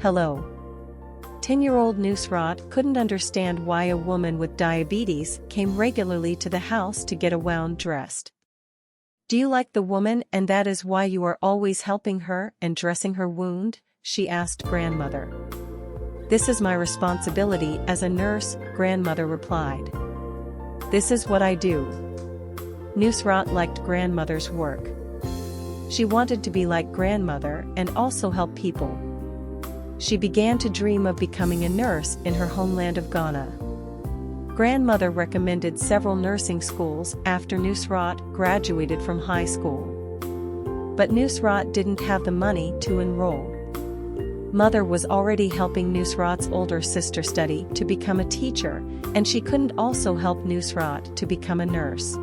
Hello. 10-year-old Nusrat couldn't understand why a woman with diabetes came regularly to the house to get a wound dressed. Do you like the woman and that is why you are always helping her and dressing her wound? She asked grandmother. This is my responsibility as a nurse, grandmother replied. This is what I do. Nusrat liked grandmother's work. She wanted to be like grandmother and also help people. She began to dream of becoming a nurse in her homeland of Ghana. Grandmother recommended several nursing schools after Nusrat graduated from high school. But Nusrat didn't have the money to enroll. Mother was already helping Nusrat's older sister study to become a teacher, and she couldn't also help Nusrat to become a nurse.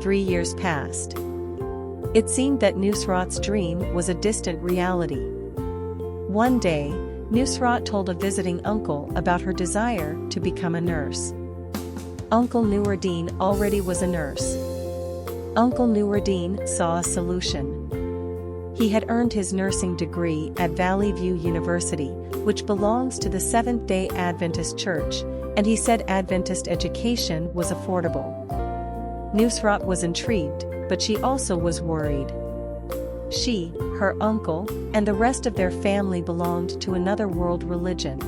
3 years passed. It seemed that Nusrat's dream was a distant reality. One day, Nusrat told a visiting uncle about her desire to become a nurse. Uncle Nurideen already was a nurse. Uncle Nurideen saw a solution. He had earned his nursing degree at Valley View University, which belongs to the Seventh-day Adventist Church, and he said Adventist education was affordable. Nusrat was intrigued, but she also was worried. She, her uncle, and the rest of their family belonged to another world religion.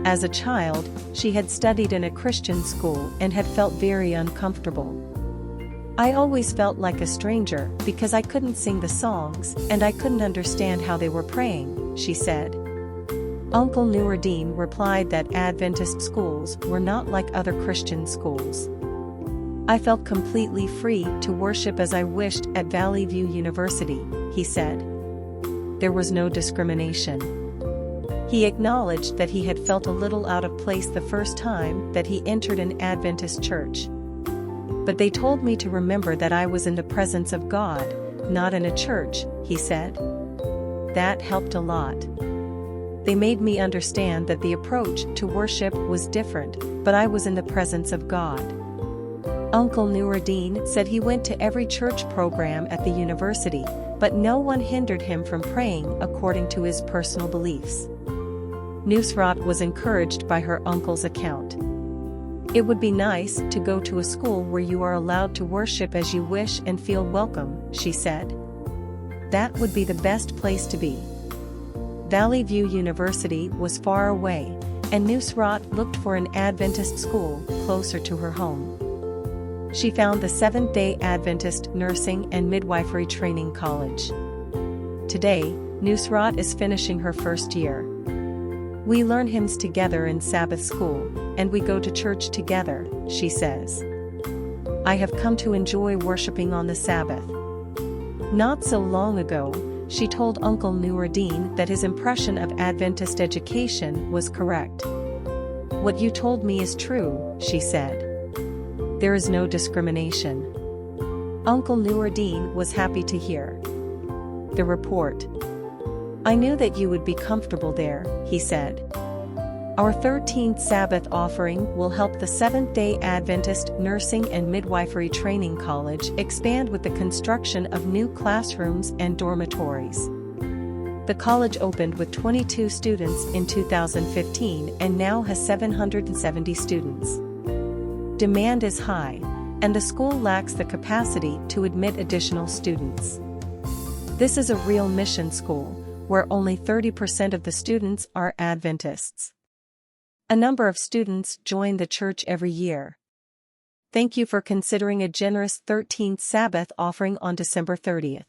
As a child, she had studied in a Christian school and had felt very uncomfortable. I always felt like a stranger because I couldn't sing the songs and I couldn't understand how they were praying, she said. Uncle Nurideen replied that Adventist schools were not like other Christian schools. I felt completely free to worship as I wished at Valley View University, he said. There was no discrimination. He acknowledged that he had felt a little out of place the first time that he entered an Adventist church. But they told me to remember that I was in the presence of God, not in a church, he said. That helped a lot. They made me understand that the approach to worship was different, but I was in the presence of God. Uncle Nurideen said he went to every church program at the university, but no one hindered him from praying according to his personal beliefs. Nusrat was encouraged by her uncle's account. It would be nice to go to a school where you are allowed to worship as you wish and feel welcome, she said. That would be the best place to be. Valley View University was far away, and Nusrat looked for an Adventist school closer to her home. She found the Seventh-day Adventist Nursing and Midwifery Training College. Today, Nusrat is finishing her first year. We learn hymns together in Sabbath school, and we go to church together, she says. I have come to enjoy worshiping on the Sabbath. Not so long ago, she told Uncle Nurideen that his impression of Adventist education was correct. What you told me is true, she said. There is no discrimination. Uncle Nurideen was happy to hear the report. I knew that you would be comfortable there, he said. Our 13th Sabbath offering will help the Seventh-day Adventist Nursing and Midwifery Training College expand with the construction of new classrooms and dormitories. The college opened with 22 students in 2015 and now has 770 students. Demand is high, and the school lacks the capacity to admit additional students. This is a real mission school, where only 30% of the students are Adventists. A number of students join the church every year. Thank you for considering a generous 13th Sabbath offering on December 30th.